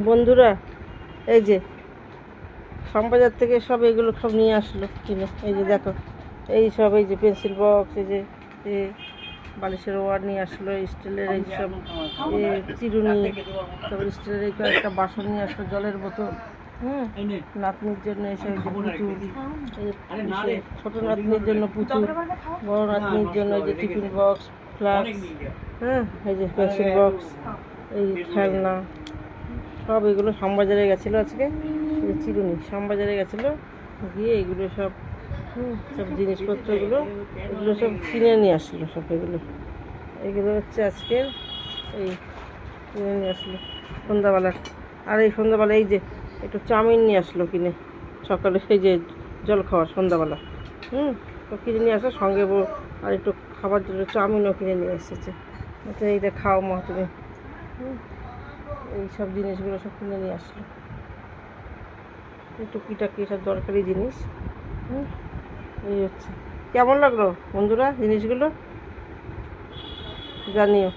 বন্ধুরা, এই যে শ্যামবাজার থেকে সব এগুলো সব নিয়ে আসলো কিনে। এই যে দেখো, এই সব এই যে পেন্সিল বক্স, এই যে বালিশের ওয়ার নিয়ে আসলো, স্টিলের এই সব চিরুনি, তারপর স্টিলের এই কয়েকটা বাসন নিয়ে আসলো, জলের বোতল, নাতনির জন্য এইসব পুতুল, ছোট নাতনির জন্য পুতুল, বড় নাতনির জন্য এই যে টিফিন বক্স, ফ্লাক্স, এই যে পেন্সিল বক্স, এই খেলনা, সব এগুলো শ্যামবাজারে গেছিলো আজকে। চিরুনি শ্যামবাজারে গেছিলো, গিয়ে এগুলো সব সব জিনিসপত্রগুলো এগুলো সব কিনে নিয়ে আসলো। সব এগুলো হচ্ছে আজকের এই কিনে নিয়ে আসলো সন্ধ্যাবেলা। আর এই সন্ধ্যাবেলা এই যে একটু চাউমিন নিয়ে আসলো কিনে, সকালে সেই যে জল খাওয়ার সন্ধ্যাবেলা তো কিনে নিয়ে আসলো, সঙ্গে আর একটু খাবার জন্য চাউমিনও কিনে নিয়ে এসেছে। আচ্ছা, এইটা খাও মা তুমি। এই সব জিনিসগুলো সব কিনে নিয়ে আসলো, টুকিটাকি সব দরকারি জিনিস। এই হচ্ছে। কেমন লাগলো বন্ধুরা জিনিসগুলো জানিও।